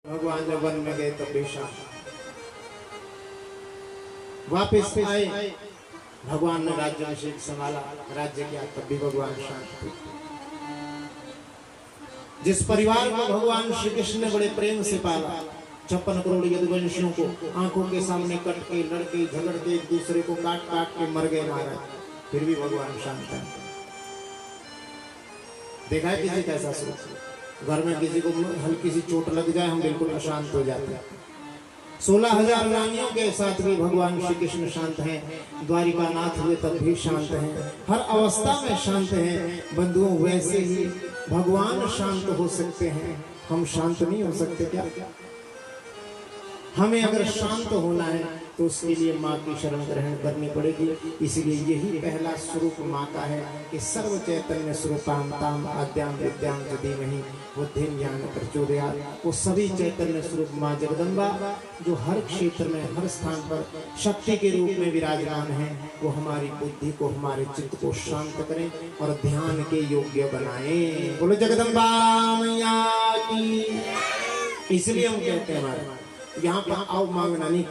भगवान जब वन में गए तब भी शांत, वापिस आए भगवान ने राज्याभिषेक संभाला, राज्य किया, तब भी भगवान शांत थे। जिस परिवार को भगवान श्री कृष्ण ने बड़े प्रेम से पाला, 56 करोड़ यदुवंशियों को आंखों के सामने कट के लड़के झगड़ के एक दूसरे को काट काट के मर गए महाराज, फिर भी भगवान शांत है। देखा है किसी कैसा सोच, घर में किसी को हल्की सी चोट लग जाए हम बिल्कुल अशांत हो जाते हैं। 16,000 रानियों के साथ भी भगवान श्री कृष्ण शांत हैं, द्वारिका नाथ हुए तब भी शांत हैं, हर अवस्था में शांत हैं। बंधुओं वैसे ही भगवान शांत हो सकते हैं, हम शांत नहीं हो सकते क्या? हमें अगर शांत होना है तो उसके लिए माँ की शरण ग्रहण करनी पड़ेगी। इसलिए यही पहला स्वरूप माँ का है कि सर्व चैतन्य स्वरूपाम ताम आद्याम विद्याम च धीमहि बुद्धिं ज्ञान प्रचोदयात्। वो सभी चैतन्य स्वरूप माँ जगदम्बा जो हर क्षेत्र में हर स्थान पर शक्ति के रूप में विराजमान है, वो हमारी बुद्धि को हमारे चित्त को शांत करें और ध्यान के योग्य बनाएं। बोलो जगदम्बा मैया की। इसलिए हम कहते हैं हमारे यहाँ पर आओ मांगना नहीं,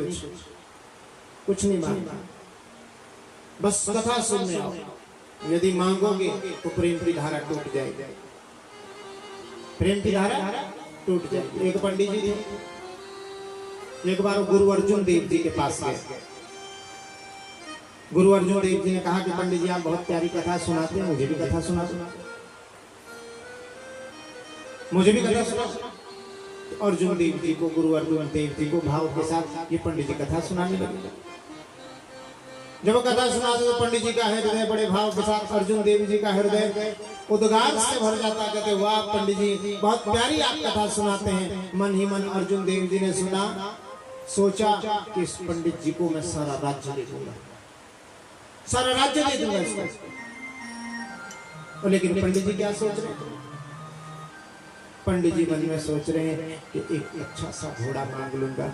कुछ नहीं मांगना, बस कथा सुनने आओ। यदि मांगोगे तो प्रेम की धारा टूट जाएगी, प्रेम की धारा टूट जाएगी। एक पंडित जी थे, एक बार गुरु अर्जुन देव जी के पास गए। गुरु अर्जुन देव जी ने कहा कि पंडित जी आप बहुत प्यारी कथा सुनाते हैं, मुझे भी कथा सुना, मुझे भी कथा सुना। अर्जुन देव जी को, गुरु अर्जुन देव जी को भाव के साथ ये पंडित जी कथा सुनाने लगे। जब वो कथा सुनाते तो पंडित जी का हृदय बड़े भाव के साथ, अर्जुन देव जी का हृदय उद्गार से भर जाता। कहते वाह पंडित जी बहुत प्यारी आप कथा सुनाते हैं। मन ही मन अर्जुन देव जी ने सुना, सोचा कि इस पंडित जी को मैं सारा राज्य दे दूंगा, सारा राज्य दे दूंगा इसको। लेकिन पंडित जी क्या सोच रहे हैं? पंडित जी मन में सोच रहे हैं कि एक अच्छा सा घोड़ा मांग लूंगा।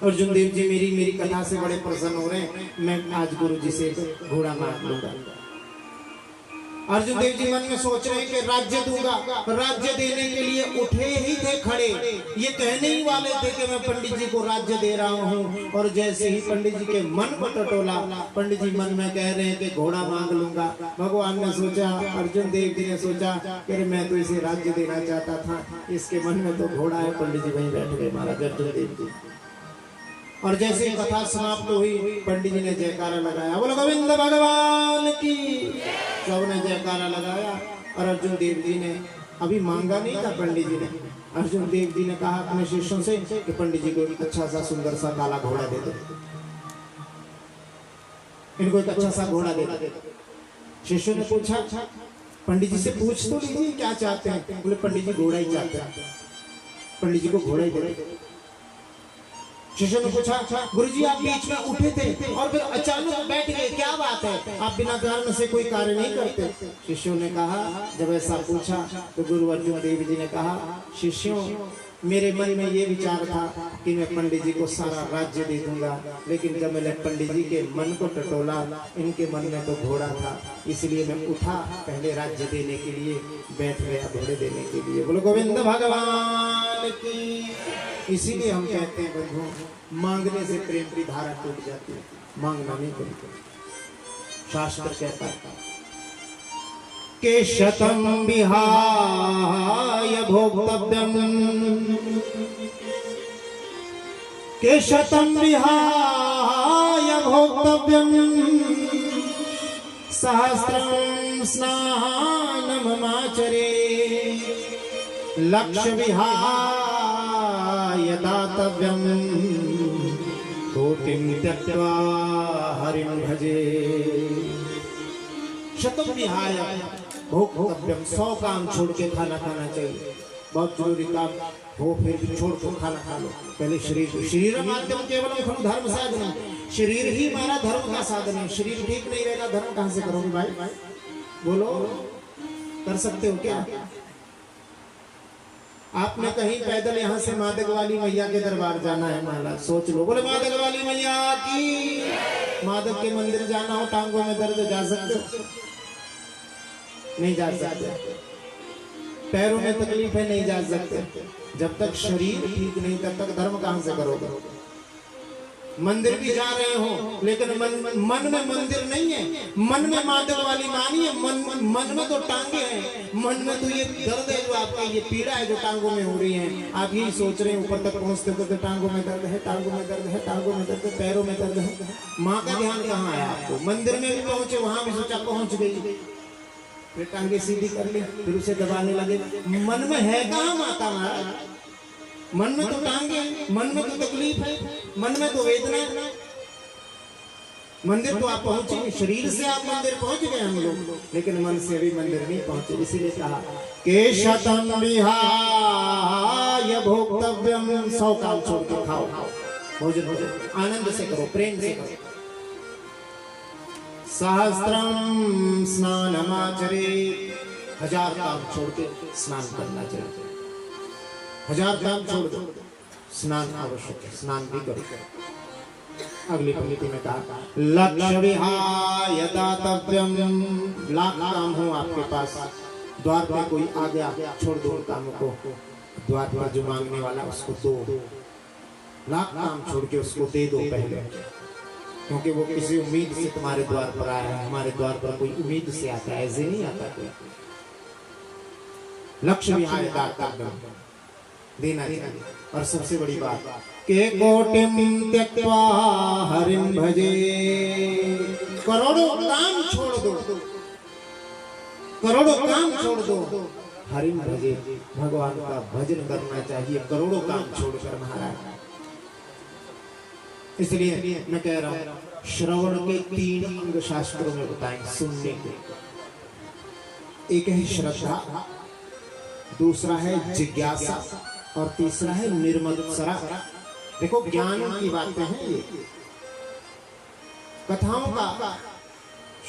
अर्जुन देव जी मेरी कथा से बड़े प्रसन्न हो रहे हैं, मैं आज गुरु जी से घोड़ा मांग लूंगा। अर्जुन देव जी मन में सोच रहे हैं कि राज्य दूंगा। राज्य देने के लिए उठे ही थे खड़े, ये कहने ही वाले थे कि मैं पंडित जी को राज्य दे रहा हूँ। और जैसे ही पंडित जी के मन को टटोला, पंडित जी मन में कह रहे हैं कि घोड़ा मांग लूंगा। भगवान ने सोचा, अर्जुन देव जी ने सोचा कि मैं तो इसे राज्य देना चाहता था, इसके मन में तो घोड़ा है। पंडित जी वहीं बैठ गए महाराज अर्जुन देव जी। और जैसे ही कथा समाप्त हुई, पंडित जी ने जयकारा लगाया, बोलो गोविंद भगवान की। सबने जयकारा लगाया और अर्जुन देव जी ने अभी मांगा नहीं था। पंडित जी ने, अर्जुन देव जी ने कहा अपने शिष्यों से कि पंडित जी को एक अच्छा सा सुंदर सा काला घोड़ा दे दो, इनको एक अच्छा सा घोड़ा दे दो। शिष्यों ने पूछा, पंडित जी से पूछ तो लीजिए क्या चाहते हैं। बोले पंडित जी घोड़ा ही चाहते हैं, पंडित जी को घोड़ा ही दे दो। शिष्यों ने पूछा, गुरुजी आप बीच में उठे थे और फिर अचानक बैठ गए, क्या बात है? आप बिना कारण से कोई कार्य नहीं करते। शिष्यों ने कहा, जब ऐसा पूछा तो गुरु अर्जुन देव जी ने कहा, शिष्यों मेरे मन में ये विचार था कि मैं पंडित जी को सारा राज्य दे दूंगा, लेकिन जब मैंने पंडित जी के मन को टटोला, इनके मन में तो घोड़ा था, इसलिए मैं उठा पहले राज्य देने के लिए, बैठ गया घोड़े देने के लिए। बोलो गोविंद भगवान की। इसीलिए हम कहते हैं बंधुओं, मांगने से प्रेम की धारा टूट जाती है, मांगना नहीं करते। शास्त्र कहता है के शतम विहाय भोक्तव्यम, के शतम विहाय भोक्तव्यम, सहस्रम स्नानममाचरे, लक्ष्य विहाय दातव्यम, कोटिं त्यक्त्वा हरिं भजे। शतम विहाय भोक्तव्यम, 100 काम छोड़ के खाना खाना चाहिए। बहुत जरूरी काम हो फिर भी छोड़ कर खाना खा लो। पहले शरीर माध्यम केवल खलु धर्म साधन, शरीर ही हमारा धर्म का साधन है। शरीर ठीक नहीं रहेगा, धर्म कहाँ से करोगे भाई? बोलो, कर सकते हो क्या? आपने कहीं पैदल यहाँ से मादक वाली मैया के दरबार जाना है महाराज, सोच लो। बोले मादक वाली मैया की। मादक के मंदिर जाना हो, टांगों में दर्द, जा सकते हो? नहीं जा सकते। पैरों में तकलीफ है, नहीं जा सकते। जब तक शरीर ठीक नहीं तब तक धर्म कहां से करोगे? मंदिर भी जा रहे हो लेकिन मन में मंदिर नहीं है, मन में मादक वाली मानी है, मन में तो टांगे हैं, मन में तो ये दर्द है जो आपका, ये पीड़ा है जो टांगों में हो रही है। आप यही सोच रहे हैं ऊपर तक पहुंचते तो टांगों में दर्द है, टांगों में दर्द है, टांगों में दर्द है, पैरों में दर्द है। माँ का ध्यान कहाँ आया आपको? मंदिर में भी पहुंचे, वहां भी सोचा पहुंच गई, फिर टांगे सीधी कर ली, फिर उसे दबाने लगे। मन में है कहाँ माता महाराज? मन में तो टांगे हैं, मन में तो तकलीफ है, मन में तो वेदना है। मंदिर तो आप पहुंचे, शरीर से आप मंदिर पहुंच गए हम लोग, लेकिन मन से भी मंदिर नहीं पहुंचे। इसीलिए कहा के शतम विहाय भोक्तव्यम, 100 काम छोड़ के खाओ, भोजन भोजन आनंद से करो, प्रेम से करो। सहस्त्रम स्नानमाचरेत्, 1000 काम छोड़ के स्नान करना चाहिए। 1000 काम छोड़ दो, स्नान आवश्यक है, स्नान भी करो। अगली पंक्ति में कहा लक्ष्य विहाय दातव्यम, लाख काम हो आपके पास, द्वार पे कोई आ गया, छोड़ दो कामों को, द्वार पर जो मांगने वाला उसको दो, लाख काम छोड़ के उसको दे दो पहले, क्योंकि वो किसी उम्मीद से तुम्हारे द्वार पर आया है। हमारे द्वार पर कोई उम्मीद से आता है, ऐसे नहीं आता कोई। लक्ष्य विहाय दातव्यम, देना चाहिए। और सबसे बड़ी बात के कोटिम त्यक्त्वा हरिं भजे, करोड़ों काम छोड़ दो, करोड़ों काम छोड़ दो, हरिं भजे, भगवान का भजन करना चाहिए करोड़ों काम छोड़कर महाराज। इसलिए मैं कह रहा हूं श्रवण के 3 अंग शास्त्रों में बताएं सुनने के। एक है श्रद्धा, दूसरा है जिज्ञासा और तीसरा है निर्मत्सरा। देखो ज्ञान की बातें हैं ये। कथाओं का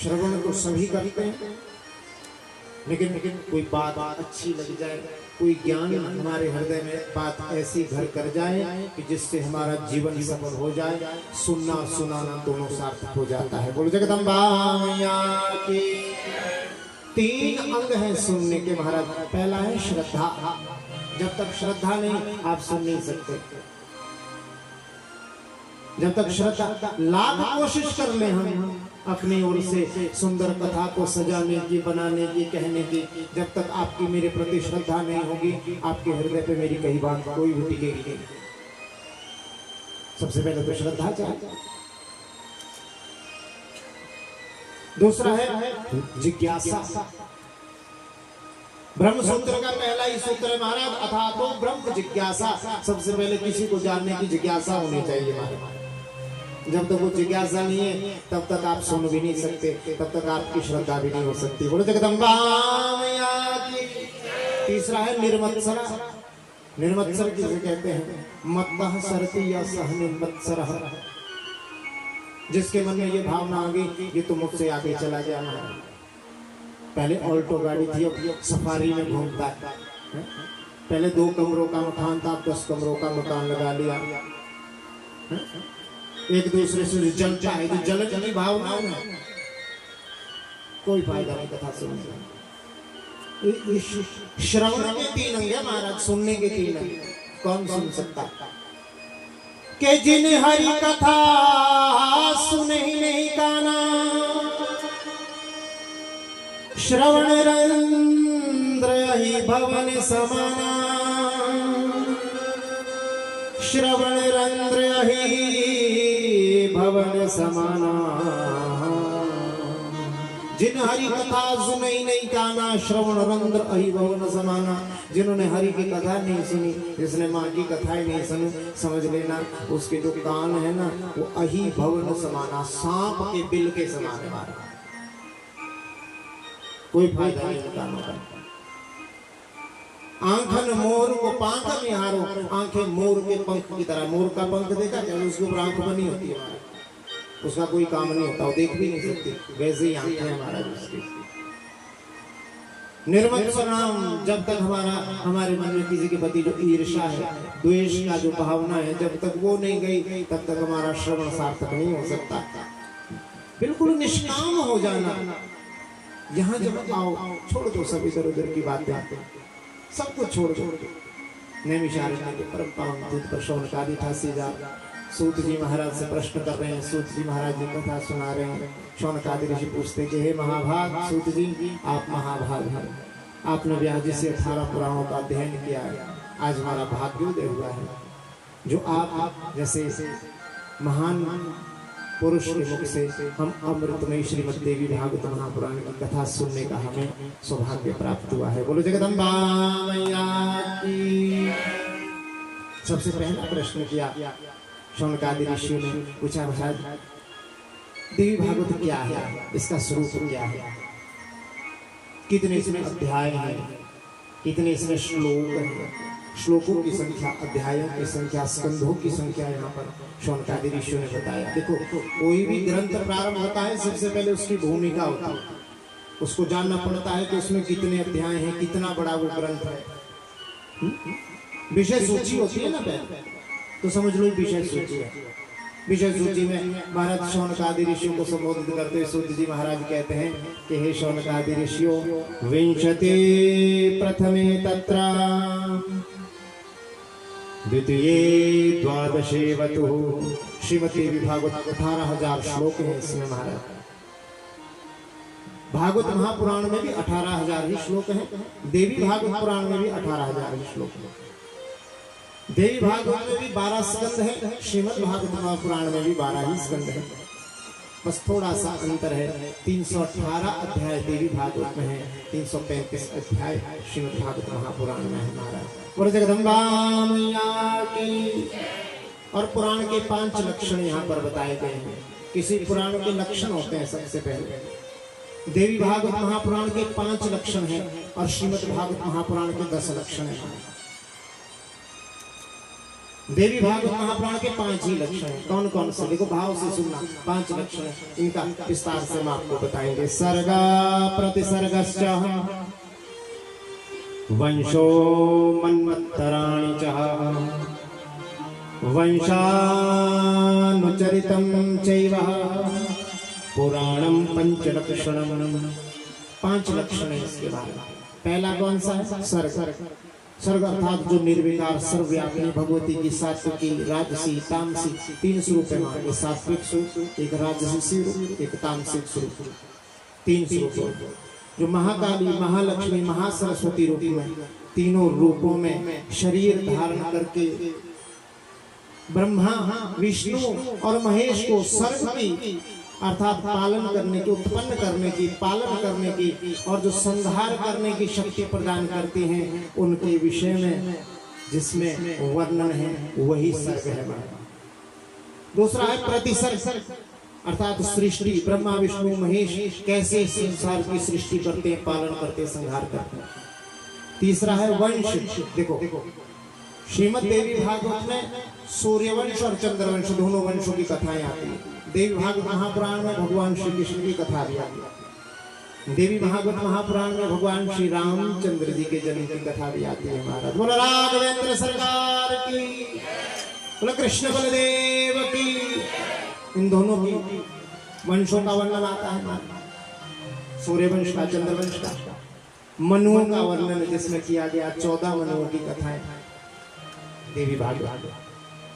श्रवण तो सभी करते हैं, लेकिन कोई बात अच्छी लग जाए, कोई ज्ञान हमारे हृदय में बात ऐसी घर कर जाए कि जिससे हमारा जीवन सफल हो जाए, सुनना सुनाना दोनों सार्थक हो जाता है। बोलो जगदम्बा मैया की। 3 अंग हैं सुनने के महाराज। पहला है श्रद्धा, जब तक श्रद्धा नहीं आप सुन नहीं सकते। जब तक श्रद्धा, लाख कोशिश कर ले हम अपनी ओर से सुंदर कथा को सजाने की, बनाने की, कहने की, जब तक आपकी मेरे प्रति श्रद्धा नहीं होगी, आपके हृदय पे मेरी कही बात कोई भी टिकेगी नहीं। सबसे पहले तो श्रद्धा चाहिए। दूसरा है जिज्ञासा। ब्रह्म सूत्र का पहला ही सूत्र है महाराज, अथा तो ब्रह्म जिज्ञासा। सबसे पहले किसी को जानने की जिज्ञासा होनी चाहिए महाराज। जब तक वो जिज्ञासा नहीं है तब तक आप सुन भी नहीं सकते, तब तक आपकी श्रद्धा भी नहीं हो सकती। बोलो जगदम्बा मैया की। तीसरा है निर्मत्सरा। निर्मत्सर किसे कहते हैं? मत्तः सरति या सह निर्मत्सरः। जिसके मन में ये भावना आ गई ये तो मुझसे आगे चला गया महाराज। पहले ऑल्टो गाड़ी थी, अब सफारी में घूमता है। पहले 2 कमरों का मकान था, 10 कमरों का मकान लगा लिया। एक दूसरे से जलता है, तो जलन की भावना है, कोई फायदा नहीं कथा सुनने। श्रवण के 3 अंग है महाराज, सुनने के 3 अंग। कौन सुन सकता? के जिन हरि कथा सुने ही नहीं काना, श्रवण रंद्र ही भवन समाना, श्रवण रंद्र ही भवन समाना। जिन हरि कथा सुने ही नहीं काना, श्रवण रंद्र अहि भवन समाना। जिन्होंने हरि की कथा नहीं सुनी, जिसने माँ की कथाएं नहीं सुनी, समझ लेना उसके जो कान है ना वो अहि भवन समाना, सांप के बिल के समान है। कोई फायदा नहीं कानों का। आंखन मोर को पांख में हारो, आंखें मोर के पंख की तरह। मोर का पंख देखा क्या? उसके ऊपर आंख बनी होती है, उसका कोई काम नहीं होता, वो देख भी नहीं सकती। वैसे ही आंखें हमारा उसकी। निर्मत्सराम, जब तक हमारे मन में किसी के प्रति जो ईर्ष्या है, द्वेष का जो भावना है, जब तक वो नहीं गई तब तक हमारा श्रवण सार्थक नहीं हो सकता। बिल्कुल निष्काम हो जाना। यहाँ जब आओ छोड़ दो सब इधर उधर की बातें, सब कुछ छोड़ दो। नैमिषारण्य के परम पावन तीर्थ पर शौनकादि ठासी जा सूत जी महाराज से प्रश्न कर रहे हैं। सूत जी महाराज जी कथा सुना रहे हैं। शौनकादि ऋषि पूछते कि हे महाभाग सूत जी, आप महाभाग हैं, आपने व्यास जी से 18 पुराणों का अध्ययन किया है। आज हमारा भाग्योदय हुआ है जो आप जैसे महान पुरुष के मुख से हम अमृतमयी श्रीमद् देवी भागवत महापुराण की कथा सुनने का हमें सौभाग्य प्राप्त हुआ है। बोलो जगदम्बा मैया की। सबसे पहला प्रश्न किया शौनकादि ऋषियों ने, पूछा महाराज देवी भागवत क्या है, इसका स्वरूप क्या है, कितने इसमें अध्याय हैं, कितने इसमें श्लोक हैं, श्लोकों की संख्या, अध्यायों की संख्या, स्कंधों की संख्या यहाँ पर शौनकादि ऋषियों ने बताया। देखो कोई भी ग्रंथ प्रारंभ होता है सबसे पहले उसकी भूमिका होती है, उसको जानना पड़ता है कि उसमें कितने अध्याय हैं, कितना बड़ा वो ग्रंथ है। विषय सूची होती है ना पहले, तो समझ लो विषय सूची है। विषय सूची में महाराज शौनकादि ऋषियों को संबोधित करते हुए सूत जी महाराज कहते हैं कि हे शौनकादि ऋषियों, विंशति प्रथमे तत्र द्वितीये द्वादशे वतुः। श्रीमद् देवी भागवत 18,000 श्लोक हैं इसमें महाराज। भागवत महापुराण में भी 18,000 ही श्लोक हैं, देवी भागवत पुराण में भी 18,000 ही श्लोक हैं। देवी भागवत में भी 12 स्कंद है, श्रीमद् भागवत महापुराण में भी 12 ही स्कंद है। बस थोड़ा सा अंतर है, 318 अध्याय देवी भागवत में है, 335 अध्याय श्रीमद् भागवत महापुराण में है महाराज। बोलो जगदम्बा मैया की। और पुराण के 5 लक्षण यहाँ पर बताए गए हैं। किसी पुराण के लक्षण होते हैं। सबसे पहले देवी भागवत महापुराण के 5 लक्षण हैं और श्रीमद् भागवत महापुराण के 10 लक्षण हैं। देवी भागवत महापुराण के 5 ही लक्षण हैं। कौन कौन से, देखो भाव से सुनना। 5 लक्षण हैं, इनका विस्तार से हम आपको बताएंगे। सर्गा प्रतिसर्गश्च वंशो मन्वन्तराणि च वंशानुचरितं चैव पुराणं पंचलक्षणम्। 5 लक्षण है इसके बारे में। पहला कौन सा है? सर्ग। सर्ग अर्थात जो निर्विकार सर्वव्यापी भगवती की सात्विकी, राजसी, तामसी 3 स्वरूप है। एक सात्विक स्वरूप, एक राजसी रूप, एक तामसिक स्वरूप, 3 स्वरूप जो महाकाली, महालक्ष्मी, महासरस्वती रूप में, तीनों रूपों में शरीर धारण करके ब्रह्मा, विष्णु और महेश को सर्ग की अर्थात पालन करने की, उत्पन्न करने की, पालन करने की और जो संहार करने की शक्ति प्रदान करती हैं, उनके विषय में जिसमें वर्णन है वही सर्ग है। दूसरा है प्रतिसर्ग अर्थात सृष्टि। ब्रह्मा, विष्णु, महेश कैसे संसार की सृष्टि करते हैं, पालन करते हैं, संहार करते हैं। तीसरा है वंश। देखो श्रीमद् देवी भागवत में सूर्यवंश और चंद्रवंश दोनों वंशों की कथाएं आती है। देवी भागवत महापुराण में भगवान श्री कृष्ण की कथा भी आती है। देवी भागवत महापुराण में भगवान श्री रामचंद्र जी के जन्म की कथा भी आती है महाराज। बोलो राघवेंद्र सरकार की, बोलो कृष्ण बलदेव की। इन दोनों की वंशों का वर्णन आता है। सूर्यवंश का, चंद्रवंश का, मनुओं का वर्णन जिसमें किया गया। 14 मनुओं की कथाएं देवी भागवत।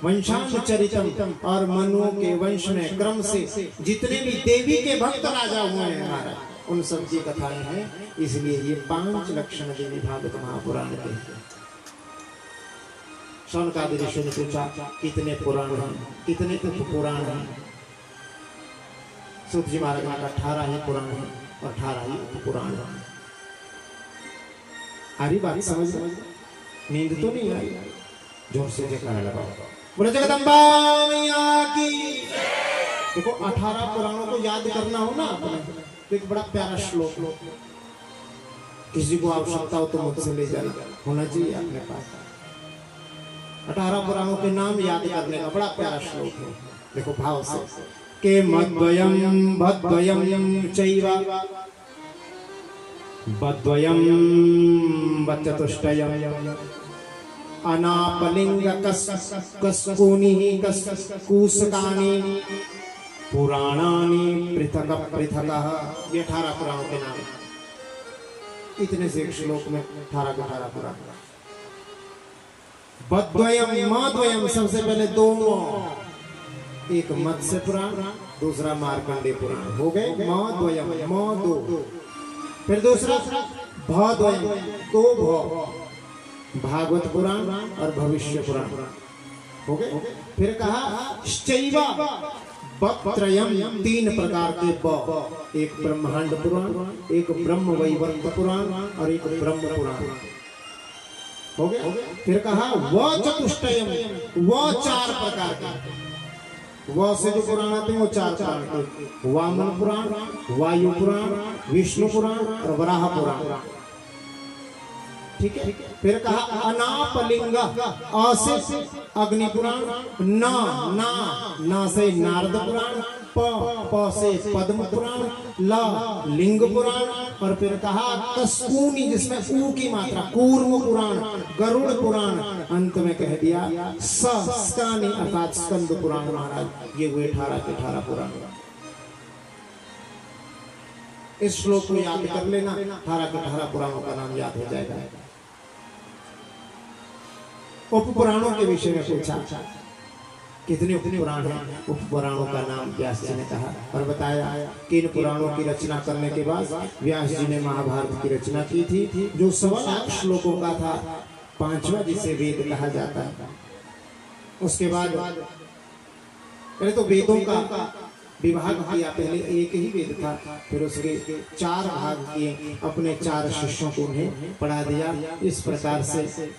वंशानुचरितम और मनुओं के वंश में क्रम से जितने भी देवी के भक्त राजा हुए हैं महाराज, उन सब की कथाएं हैं। इसलिए ये 5 लक्षण देवी भागवत महापुराण के। शौनकादि ऋषि ने पूछा कितने पुराण हैं, कितने उपपुराण हैं? सूत जी महाराज ने 18 ही पुराण हैं और 18 ही उपपुराण हैं। आ रही बात समझ? नींद तो नहीं आई? जोर से जयकारा लगाओ। बोले जगदम्बा मैया की। देखो 18 पुराणों को याद करना हो ना आपने, तो एक बड़ा प्यारा श्लोक, किसी को आवश्यकता हो तो मुझसे ले जाएगा, होना चाहिए अपने पास। 18 पुराणों के नाम याद करने का बड़ा प्यारा श्लोक है। देखो भाव से के मद्वयम भद्वयम चैव बद्वयम वचतुष्टयम अनापलिंग कस्कूनि कूसकानि पुराणानि पृथक पृथक। ये 18 पुराणों के नाम। इतने से एक श्लोक में 18 के 18 पुराण। बद्वयम माद्वयम, सबसे पहले दो, एक मत्स्य पुराण, दूसरा मार्कंडेय पुराण, हो गए माद्वयम, मा दो। फिर दूसरा भाद्वयम, दो भा, भागवत पुराण और भविष्य पुराण, हो गए। फिर कहा श्चैवा बत्रयम, तीन प्रकार के ब, एक ब्रह्मांड पुराण, एक ब्रह्म वैवर्त पुराण और एक ब्रह्म पुराण, हो गए। फिर कहा व चतुष्टयम, व चार प्रकार के, व से जो पुराण आते हैं वो चार पुराण के, वामन पुराण, वायु पुराण, विष्णु पुराण और वराह पुराण, ठीक है। फिर कहा अनापलिंग, अ से अग्नि पुराण, ना से नारद पुराण, प से पद्म पुराण, लिंग पुराण, और फिर कहा कस्कूनी जिसमें ऊ की मात्रा, कूर्म पुराण, गरुड़ पुराण, अंत में कह दिया स्कानी अर्थात स्कंद पुराण। महाराज ये हुए 18 के 18 पुराण। इस श्लोक को याद कर लेना, 18 के 18 पुराणों का नाम याद हो जाएगा। उपपुराणों के विषय में पूछा, कितने उपपुराण हैं? उपपुराणों का नाम व्यास जी ने कहा और बताया कि इन पुराणों की रचना करने के बाद व्यास जी ने महाभारत की रचना की थी, जो 1.25 श्लोकों का था, 5वां जिसे वेद कहा जाता है। उसके बाद पहले तो वेदों का विभाग किया, पहले एक ही वेद था, फिर उसके 4 भाग किए, अपने 4 शिष्यों को उन्हें पढ़ा दिया। इस प्रकार से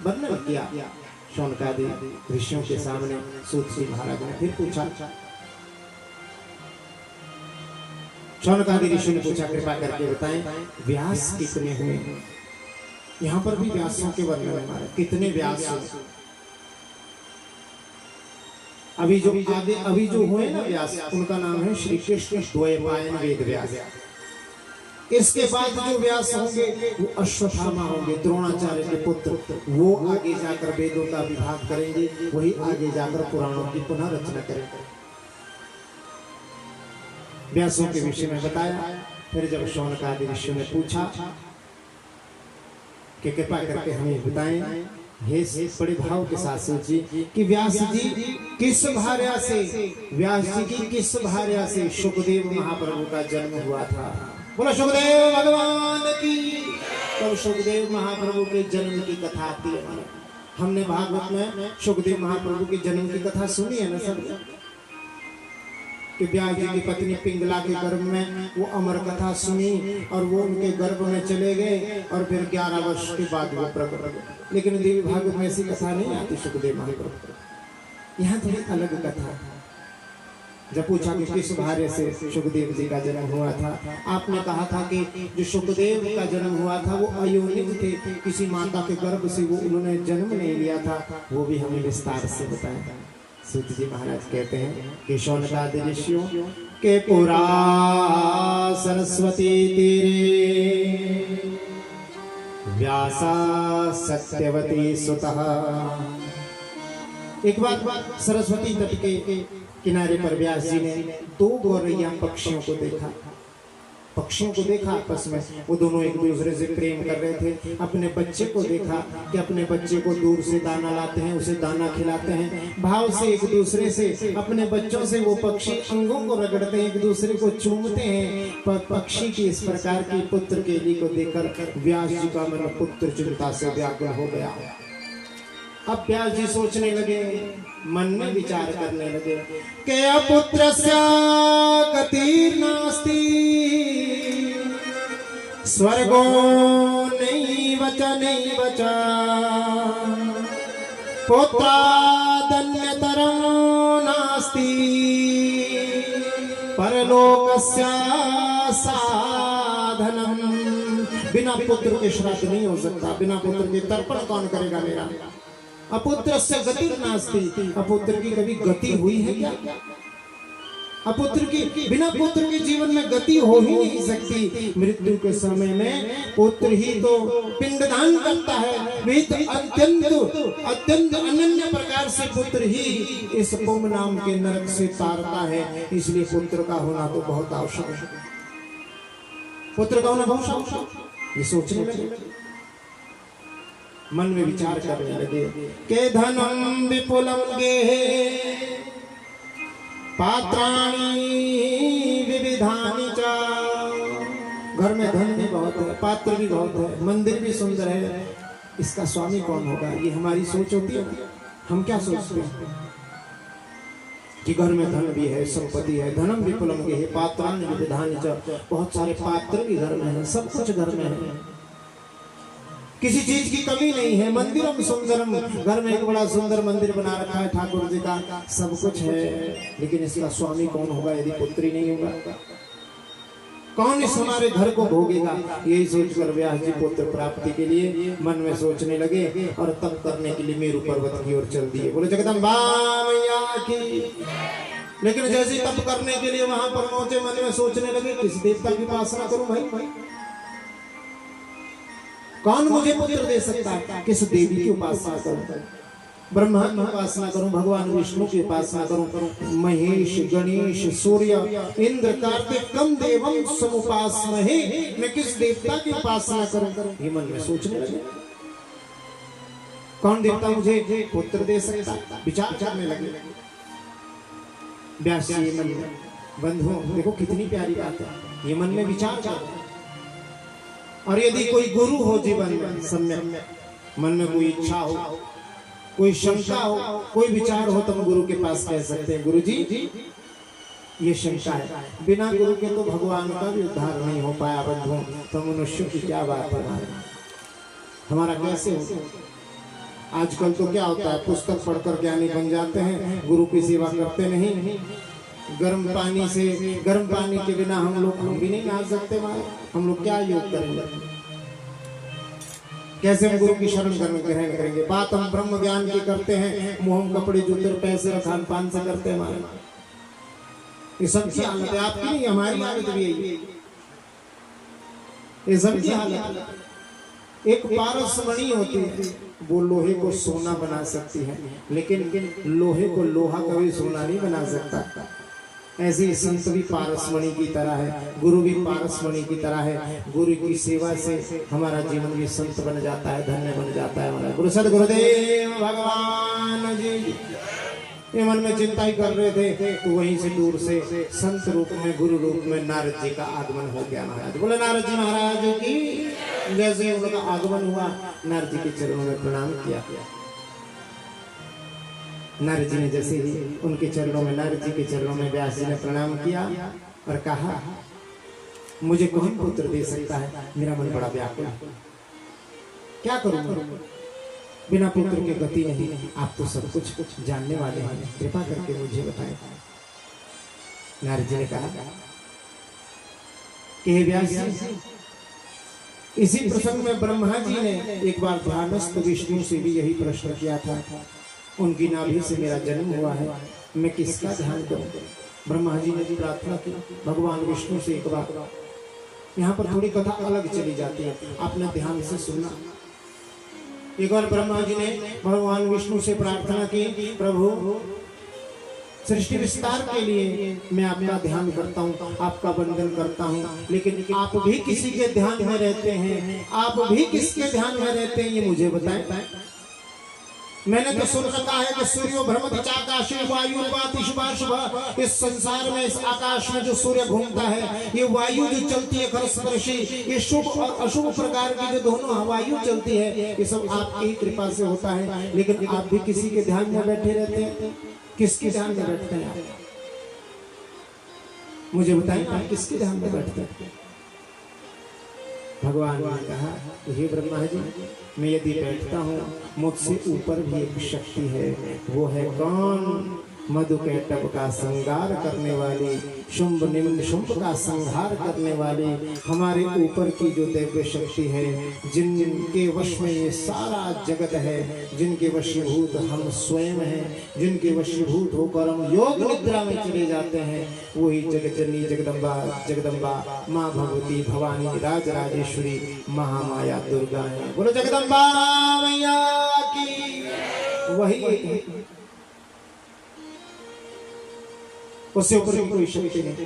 वर्णन किया शौनकादि ऋषियों के सामने। सूत जी महाराज ने फिर पूछा, शौनकादि ऋषि ने पूछा कृपा करके बताएं व्यास कितने हुए? यहाँ पर भी व्यासों के वर्णन है हमारे, कितने व्यास हुए? अभी जो हुए ना व्यास, उनका नाम है श्री कृष्ण द्वैपायन वेद व्यास। इसके बाद जो व्यास होंगे वो अश्वत्थामा होंगे, द्रोणाचार्य के पुत्र। वो आगे जाकर वेदों का विभाग करेंगे, वही आगे जाकर पुराणों की पुनः रचना करेंगे। व्यासों के विषय में बताया। फिर जब शौनकादि ऋषियों ने पूछा कि कृपा करके हमें बताएं, हे बड़े भाव के साथ सोची कि व्यास जी किस भार्या से, व्यास जी की किस भार्या से सुखदेव महाप्रभु का जन्म हुआ था? बोलो सुखदेव भगवान की। तो सुखदेव महाप्रभु के जन्म की कथा आती है। हमने भागवत में सुखदेव महाप्रभु के जन्म की कथा सुनी है ना सब, कि व्यास जी की पत्नी पिंगला के गर्भ में वो अमर कथा सुनी और वो उनके गर्भ में चले गए और फिर 11 वर्ष के बाद वो प्रकट हुए। लेकिन देवी भागवत में ऐसी कथा नहीं आती सुखदेव महाप्रभु। यहाँ थोड़ी अलग कथा है। जब पूछा कि किस भार्य से सुखदेव जी का जन्म हुआ था, आपने कहा था कि जो सुखदेव का जन्म हुआ था वो अयोनिज थे, किसी माता के गर्भ से वो उन्होंने जन्म नहीं लिया था। वो भी हमें विस्तार से बताया। सूत जी महाराज कहते हैं कि शौनकादि ऋषियों के पुरा सरस्वती तीरे व्यासा सत्यवती सुतः। एक बार सरस्वती तट के किनारे पर व्यास जी ने 2 गौरैया पक्षियों को देखा आपस में। वो दोनों एक दूसरे से प्रेम कर रहे थे। अपने बच्चे को देखा कि अपने बच्चे को दूर से दाना लाते हैं, उसे दाना खिलाते हैं। भाव से एक दूसरे से, अपने बच्चों से वो पक्षी अंगों को रगड़ते हैं, एक दूसरे को चूमते हैं। पर पक्षी की इस प्रकार की पुत्र केली को देखकर व्यास जी का मन पुत्र चिंता से व्याकुल हो गया। अब व्यास जी सोचने लगे, मन में विचार करने लगे कि अपुत्रस्य गतिर्नास्ति स्वर्गो नैव च पुत्रादन्यतरं नास्ति परलोकस्य साधनम्। बिना पुत्र के श्राद्ध नहीं हो सकता, बिना पुत्र के तर्पण कौन करेगा मेरा? अपुत्रस्य गतिर्नास्ति, अपुत्र की कभी गति हुई है क्या? अपुत्र की, बिना पुत्र के जीवन में गति हो ही नहीं सकती। मृत्यु के समय में पुत्र ही तो पिंडदान करता है। वे तो अत्यंत अनन्य प्रकार से पुत्र ही इस पुम नाम के नरक से तारता है। इसलिए पुत्र का होना तो बहुत आवश्यक है। पुत्र का होना बहुत, ये सोचने लगे, मन में विचार करने लगे के धनम विपुलम गे पात्राणि विविधानि च। घर में धन भी बहुत है, पात्र भी बहुत है, मंदिर भी सुंदर है, इसका स्वामी कौन होगा? ये हमारी सोच होती है। हम क्या सोचते हैं कि घर में धन भी है, संपत्ति है, धनम विपुलम गे पात्राणि विविधानि च, बहुत सारे पात्र भी घर में है, सब कुछ घर में है, किसी चीज की कमी नहीं है। मंदिरम सुंदरम, घर में एक बड़ा सुंदर मंदिर बना रखा है ठाकुर जी का, सब कुछ है, लेकिन इसका स्वामी कौन होगा यदि पुत्री नहीं होगा? कौन इस हमारे घर को भोगेगा? यही सोचकर व्यास जी पुत्र प्राप्ति के लिए मन में सोचने लगे और तप करने के लिए मेरु पर्वत की ओर चल दिए। बोले जगदम्बा मैया की। लेकिन जैसे तप करने के लिए वहां पर पहुंचे, मन में सोचने लगे किस देवता की उपासना करूं भाई? कौन मुझे पुत्र दे सकता है? किस देवी की उपासना करूं? ब्रह्मा की उपासना करूं, भगवान विष्णु की उपासना करूं, महेश गणेश सूर्य इंद्र कार्तिक कम देवम समुपासमहे, मैं किस देवता की उपासना करूं? ये मन में सोचने लगे, कौन देवता मुझे पुत्र दे सकता? विचार करने लगे। व्यास जी मन में, बंधुओं देखो कितनी प्यारी बात है, ये मन में विचार कर। और यदि कोई गुरु हो जीवन में, सम्यक मन में कोई इच्छा हो, कोई शंका हो, कोई विचार हो, तो हम गुरु के पास कह सकते हैं गुरु जी ये शंका है। बिना गुरु के तो भगवान का भी उद्धार नहीं हो पाया बंधुओं, तो मनुष्य की क्या बात है, हमारा कैसे हो? आजकल तो क्या होता है, पुस्तक पढ़कर ज्ञानी बन जाते हैं, गुरु की सेवा करते नहीं। गर्म पानी से, गर्म पानी के बिना हम भी नहीं नहा सकते, हम लोग क्या योग करेंगे? कैसे हम गुरु की शरण ग्रहण करेंगे? बात हम ब्रह्म ज्ञान की करते हैं, मुंह कपड़े जूते पैसे और खान पान से करते हैं हमारे। ये सबकी हालत है, आपकी नहीं, हमारी हालत भी है, ये सबकी हालत। एक पारस मणि होती है, वो लोहे को सोना बना सकती है, लेकिन लोहे को लोहा कभी सोना नहीं बना सकता। ऐसे ही संत भी पारसमणि की तरह है, गुरु भी पारसमणि की तरह है। गुरु की सेवा से हमारा जीवन भी संत बन जाता है, धन्य बन जाता है हमारा। गुरु सद्गुरुदेव भगवान जी ये मन में चिंता ही कर रहे थे, तो वहीं से दूर से संत रूप में, गुरु रूप में नारद जी का आगमन हो गया। महाराज बोले नारद जी महाराज की। जैसे उनका आगमन हुआ, नारद जी के चरणों में प्रणाम किया। नारद जी ने जैसे ही उनके चरणों में, नारद जी के चरणों में व्यास जी ने प्रणाम किया और कहा मुझे कौन पुत्र दे सकता है? मेरा मन बड़ा व्याकुल है, क्या करूं? बिना पुत्र के गति नहीं। आप तो सब कुछ जानने वाले हैं, कृपा करके मुझे बताएं। नारद जी ने कहा कि व्यास जी, इसी प्रसंग में ब्रह्मा जी ने एक बार ध्यानस्थ विष्णु से भी यही प्रश्न किया था, उनकी नाभि से मेरा जन्म हुआ है, मैं किसका ध्यान करूं? ब्रह्मा जी ने भी प्रार्थना की भगवान विष्णु से एक बार। यहाँ पर थोड़ी कथा अलग चली जाती है, आपने ध्यान से सुनना। एक बार ब्रह्मा जी ने भगवान विष्णु से प्रार्थना की, प्रभु सृष्टि विस्तार के लिए मैं आपका ध्यान करता हूँ, आपका वंदन करता हूँ, लेकिन आप भी किसी के ध्यान में रहते हैं, आप भी किसके ध्यान में रहते हैं ये मुझे बताएं। मैंने तो सुन रखा है कि सूर्यो भ्रमति चाकाशे वायु शुभ। इस संसार में, इस आकाश में जो सूर्य घूमता है, ये वायु जो चलती है खरस्पर्शी, ये शुभ और अशुभ प्रकार की जो दोनों वायु चलती है, ये सब आपकी ही कृपा से होता है। लेकिन आप भी किसी के ध्यान में बैठे रहते हैं, किसके ध्यान में बैठते हैं आप? मुझे बताएं, आप किसके ध्यान में बैठते हैं? भगवान ने कहा, हे ब्रह्मा जी, मैं यदि बैठता हूँ, मुझसे ऊपर भी एक शक्ति है, वो है कौन? मधुकैटभ का संहार करने वाली, शुंभ निम्न शुंभ का संहार करने वाली हमारे ऊपर की जो दैव्य शक्ति है, जिनके वश में ये सारा जगत है, जिनके वशीभूत हम स्वयं हैं, जिनके वशीभूत होकर हम योग निद्रा में चले जाते हैं, वही जगजननी जगदम्बा माँ भगवती भवानी राजराजेश्वरी महामाया दुर्गा है। बोलो जगदम्बा मैया की। वही उससे ऊपर कोई शक्ति नहीं।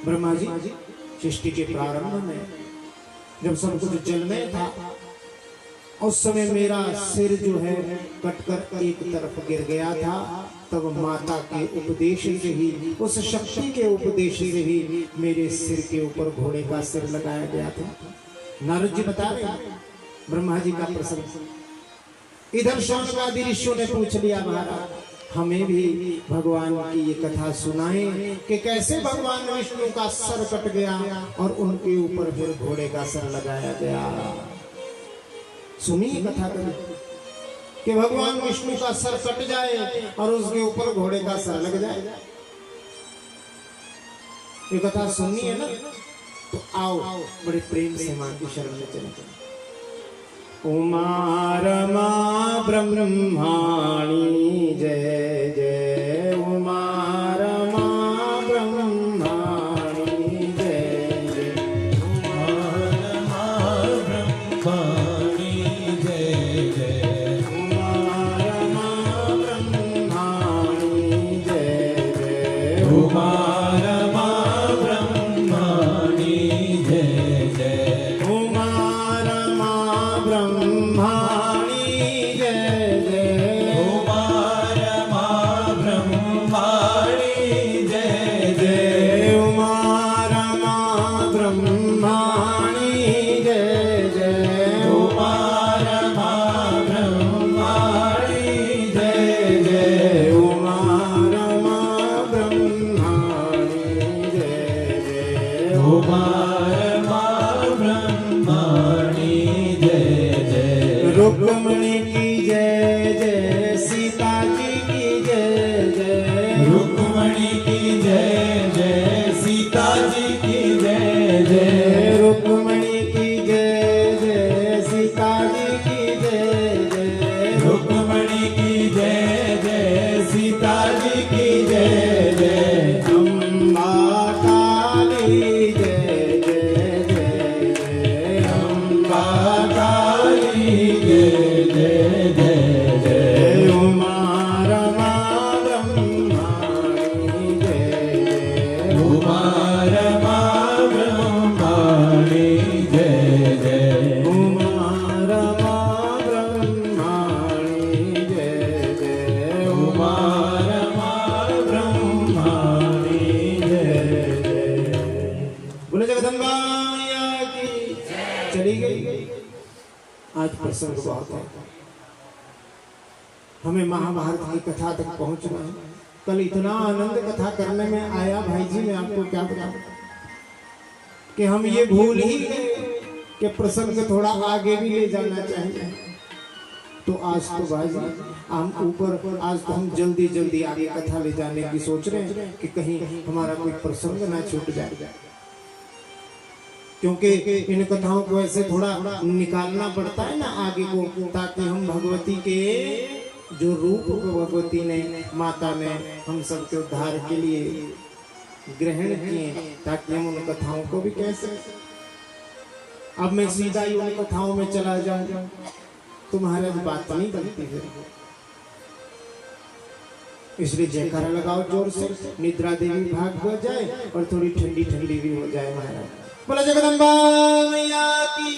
ब्रह्मा जी सृष्टि के प्रारंभ में जब सब कुछ जल में था, उस समय मेरा सिर जो है कटकर एक तरफ गिर गया था। तब माता के उपदेश से ही, उस शक्ति के उपदेश से ही मेरे सिर के ऊपर घोड़े का सिर लगाया गया था। नारद जी बता रहे हैं ब्रह्मा जी का प्रसंग। इधर शौनकादि ऋषियों ने पूछ लिया, महाराज हमें भी भगवान की ये कथा सुनाए कि कैसे भगवान विष्णु का सर कट गया और उनके ऊपर फिर घोड़े का सर लगाया गया। सुनिए कथा करिए कि भगवान विष्णु का सर कट जाए और उसके ऊपर घोड़े का सर लग जाए। ये कथा सुननी है ना, तो आओ बड़े प्रेम से मां की शरण में चले। उमा रमा ब्रह्माणी जय जय, उमा रमा ब्रह्माणी जय जय, उमा रमा ब्रह्माणी जय जय, उमा रमा ब्रह्माणी जय जय, उमा रमा ब्रह्माणी जय जय, उमा रमा ब्रह्माणी जय जय, उमा रमा ब्रह्माणी जय जय, उमा रमा ब्रह्माणी जय जय, उमा रमा ब्रह्माणी जय जय, उमा रमा ब्रह्माणी जय जय, उमा रमा ब्रह्माणी जय जय, रुक्मणी की जय जय, सीता जी की जय जय, रुक्मणी की जय जय, सीता जी की जय जय, रुक्मणी की जय जय, सीता जी की जय जय, रुक्मणी की जय जय, सीता जी की जय जय, अम्बा काली जय जय जय जय, अम्बा काली जय जय जय जय, उमा रमा ब्रह्माणी जय जय, उमा रमा ब्रह्माणी जय जय, उमा रमा ब्रह्माणी जय जय, उमा रमा ब्रह्माणी जय जय। बोले जगदम्बा मैया की चली गई। आज प्रसंग बहुत है, हमें महाभारत की कथा तक पहुंचना है। कल इतना आनंद कथा करने में आया भाई जी, मैं आपको क्या बताऊं कि हम ये भूल ही गए कि प्रसंग थोड़ा आगे भी ले जाना चाहिए। तो आज तो भाई जी हम ऊपर, आज तो हम जल्दी जल्दी आगे कथा ले जाने की सोच रहे हैं कि कहीं हमारा कोई प्रसंग ना छूट जाए, क्योंकि इन कथाओं को ऐसे थोड़ा निकालना पड़ता है ना आगे को, ताकि हम भगवती के जो रूप भगवती ने, माता ने हम सबके उद्धार के लिए ग्रहण किए, ताकि हम उन कथाओं को भी कह सकें। अब मैं सीधा ही उन कथाओं में चला जाऊं तो महाराज बात नहीं बनती फिर, इसलिए जयकारा लगाओ जोर से, निद्रा देवी भाग हो जाए और थोड़ी ठंडी ठंडी भी हो जाए। महाराज बोला जगदम्बा मैया की।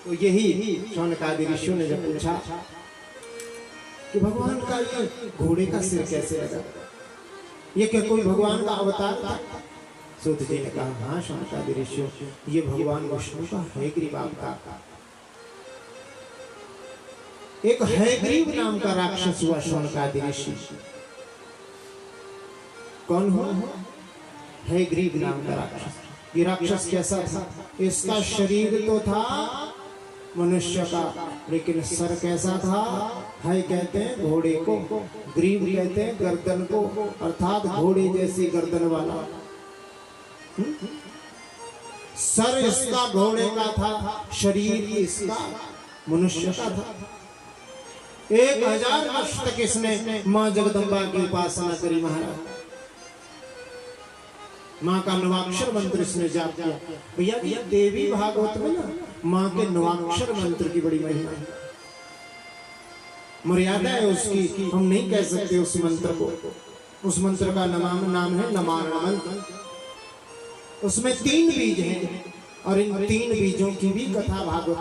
तो यही शौनकादि ऋषियों ने जब पूछा कि भगवान का ये घोड़े का सिर कैसे लगा, ये क्या कोई भगवान का अवतार था? सूत जी ने कहा, हाँ शौनकादि ऋषियों, ये भगवान विष्णु का हयग्रीव अवतार था। एक हयग्रीव नाम का राक्षस हुआ शौनकादि ऋषि। कौन हुआ? हयग्रीव नाम का राक्षस। ये राक्षस कैसा था? इसका शरीर तो था मनुष्य का, लेकिन सर कैसा था? हय कहते हैं घोड़े को, ग्रीव कहते हैं गर्दन को, अर्थात घोड़े जैसी गर्दन वाला। सर इसका घोड़े का था, शरीर इसका मनुष्य का था। 1000 वर्ष तक इसने मां जगदम्बा की उपासना करी। महाराज मां का नवाक्षर मंत्र इसने जाप किया। भैया ये देवी भागवत में ना मां के नवाक्षर मंत्र की बड़ी महिमा है, मर्यादा है उसकी, हम नहीं कह सकते उस मंत्र को। उस मंत्र का नाम है नमारण मंत्र। उसमें 3 बीज हैं और इन 3 बीजों की भी कथा भागवत